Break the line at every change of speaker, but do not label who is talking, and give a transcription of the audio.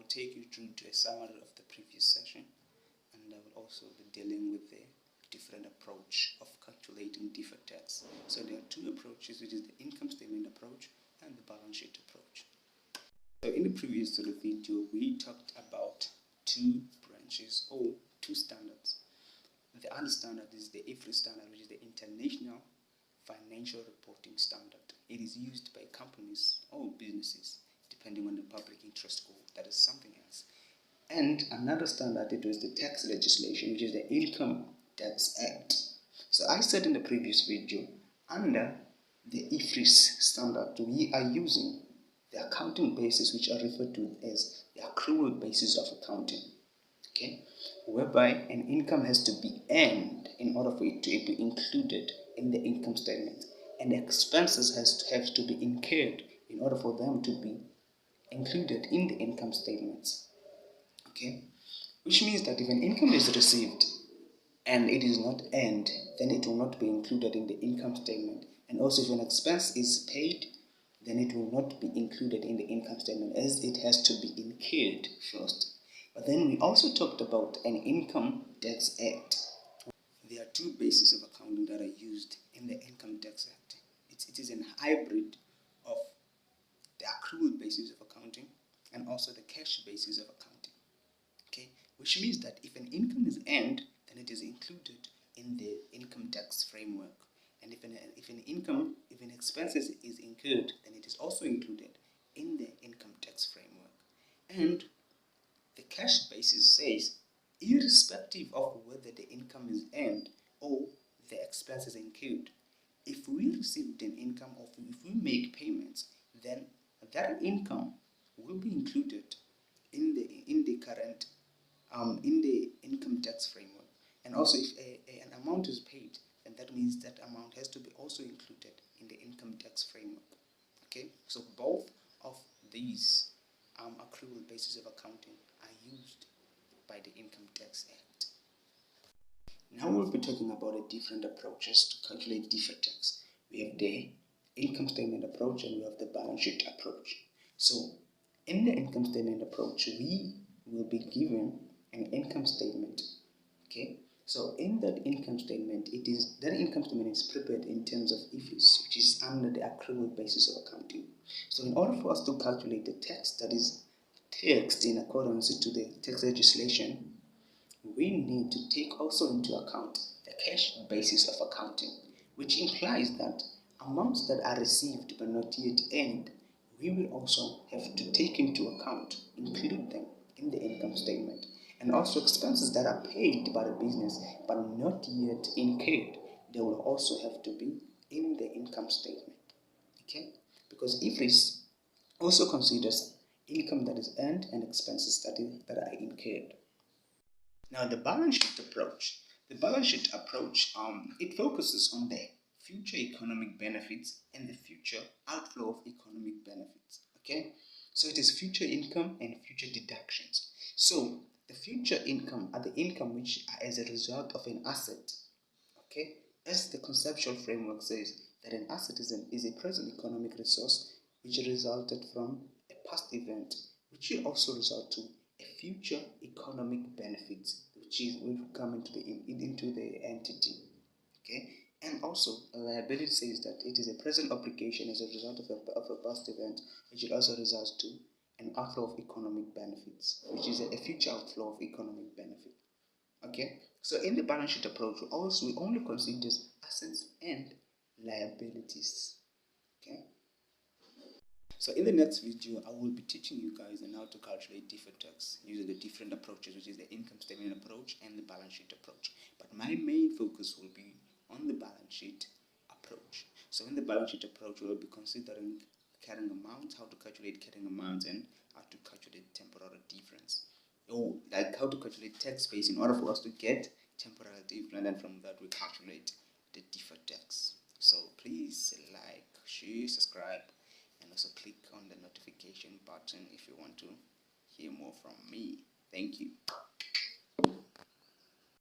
take you through to a summary of the previous session, and I will also be dealing with the different approach of calculating deferred tax. So there are two approaches, which is the income statement approach and the balance sheet approach. So in the previous video, we talked about two branches or two standards. The other standard is the IFRS standard, which is the International Financial Reporting Standard. It is used by companies or businesses, depending on the public interest goal. That is something else. And another standard, it was the tax legislation, which is the Income Tax Act. So I said in the previous video, under the IFRS standard, we are using the accounting basis, which are referred to as the accrual basis of accounting. Okay, whereby an income has to be earned in order for it to be included in the income statement, and expenses have to be incurred in order for them to be included in the income statements. Okay, which means that if an income is received and it is not earned, then it will not be included in the income statement. And also, if an expense is paid, then it will not be included in the income statement, as it has to be incurred first. But then we also talked about an Income Tax Act. There are two bases of accounting that are used in the Income Tax Act. It is a hybrid of the accrual basis of accounting and also the cash basis of accounting. Okay, which means that if an income is earned, then it is included in the income tax framework. And if an expense is incurred, then it is also included in the income tax framework. And the cash basis says, irrespective of whether the income is earned or the expense is incurred, if we received an income or if we make payments, then that income will be included in the current in the income tax framework. And also, if an amount is paid, then that means that amount has to be also included in the income tax framework. Okay, so both of these accrual basis of accounting are used by the Income Tax Act. Now we'll be talking about the different approaches to calculate deferred tax. We have the income statement approach and we have the balance sheet approach. So in the income statement approach, we will be given an income statement. Okay, so in that income statement, that income statement is prepared in terms of IFRS, which is under the accrual basis of accounting. So in order for us to calculate the tax that is taxed in accordance to the tax legislation, we need to take also into account the cash basis of accounting, which implies that amounts that are received but not yet earned, we will also have to take into account, include them in the income statement. And also expenses that are paid by the business but not yet incurred, they will also have to be in the income statement. Okay, because IFRS also considers income that is earned and expenses that are incurred. Now the balance sheet approach. The balance sheet approach, it focuses on the future economic benefits and the future outflow of economic benefits. Okay, so it is future income and future deductions. So the future income are the income which are as a result of an asset. Okay, as the conceptual framework says, that an asset is a present economic resource which resulted from a past event, which will also result to a future economic benefit, which will come into the entity. Okay, and also a liability says that it is a present obligation as a result of a past event, which will also result to an outflow of economic benefits, which is a future outflow of economic benefit. Okay, so in the balance sheet approach, we only consider assets and liabilities. Okay, so in the next video, I will be teaching you guys on how to calculate deferred tax using the different approaches, which is the income statement approach and the balance sheet approach. But my main focus will be on the balance sheet approach. So in the balance sheet approach, we will be considering carrying amounts, how to calculate carrying amounts, and how to calculate temporal difference. Or like how to calculate tax base in order for us to get temporal difference, and from that we calculate the deferred tax. So please like, share, subscribe, and also click on the notification button if you want to hear more from me. Thank you.